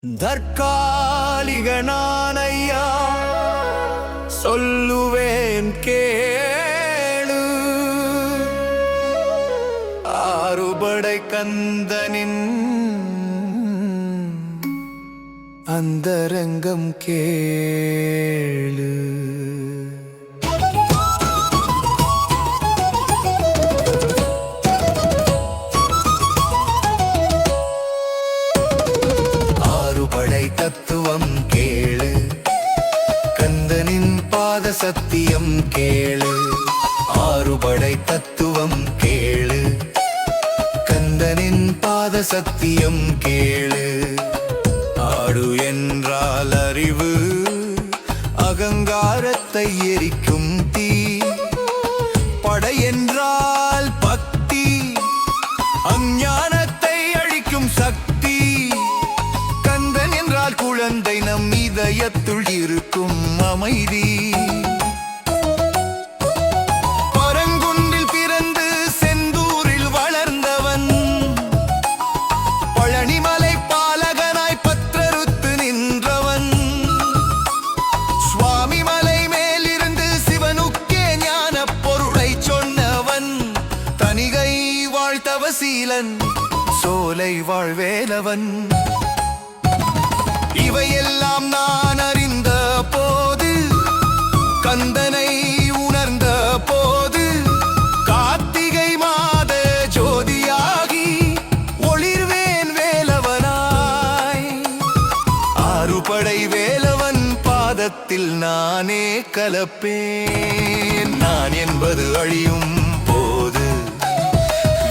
தற்காலிகனானையா சொல்லுவேன் கேளு. ஆறுபடை கந்தனின் அந்தரங்கம் கேளு. ஆறுபடை தத்துவம் கேளு, கந்தனின் பாத சத்தியம் கேளு. ஆறுபடை தத்துவம் கேளு, கந்தனின் பாத சத்தியம் கேளு. ஆடு என்றால் அறிவு, அகங்காரத்தை எரிக்கும் தீ. படை என்றால் பக்தி, அஞ்ஞானத்தை அழிக்கும் சக்தி. கந்தன் என்றால் குழந்தை, நம் இதயத்துள் இருக்கும் அமைதி. பரங்குன்றில் பிறந்து செந்தூரில் வளர்ந்தவன், பழனிமலை பாலகனாய் பற்றறுத்து நின்றவன். சுவாமி மலை மேலிருந்து சிவனுக்கே ஞான பொருளை சொன்னவன். தனிகை வாழ்த்தவசீலன், சோலை வாழ்வேலவன். இவையெல்லாம் நான் அறிந்த போது, கந்தனை உணர்ந்த போது, கார்த்திகை மாத ஜோதியாகி ஒளிர்வேன் வேலவனாய். ஆறுபடை வேலவன் பாதத்தில் நானே கலப்பேன். நான் என்பது அழியும் போது,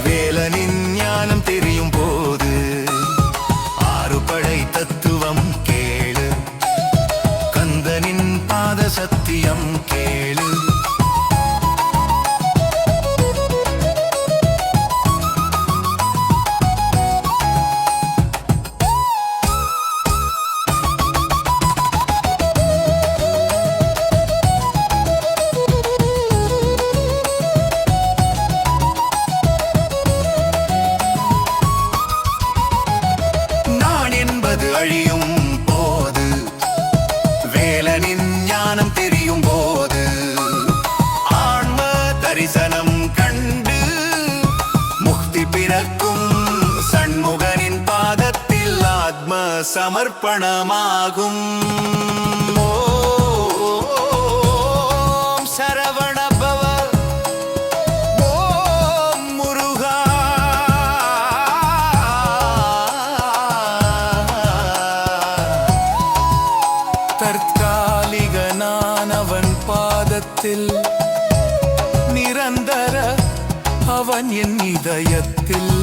வேலனின் ஞானம் தெரியும் போது. ஆறுபடை தத்துவம் கேளு, கந்தனின் பாத சத்தியம் கேளு. நான் என்பது அழியும் போது, வேலனின் ஞானம் தெரியும் போது. ஆன்ம தரிசனம் கண்டு முக்தி பிறக்கும் சண்முகனின் பாதத்தில் ஆத்ம சமர்ப்பணமாகும். ஓம் சரவண பவ, ஓம் முருகா. தற்காலிகனானவன் பாதத்தில் நிரந்தர, அவன் என் இதயத்தில்.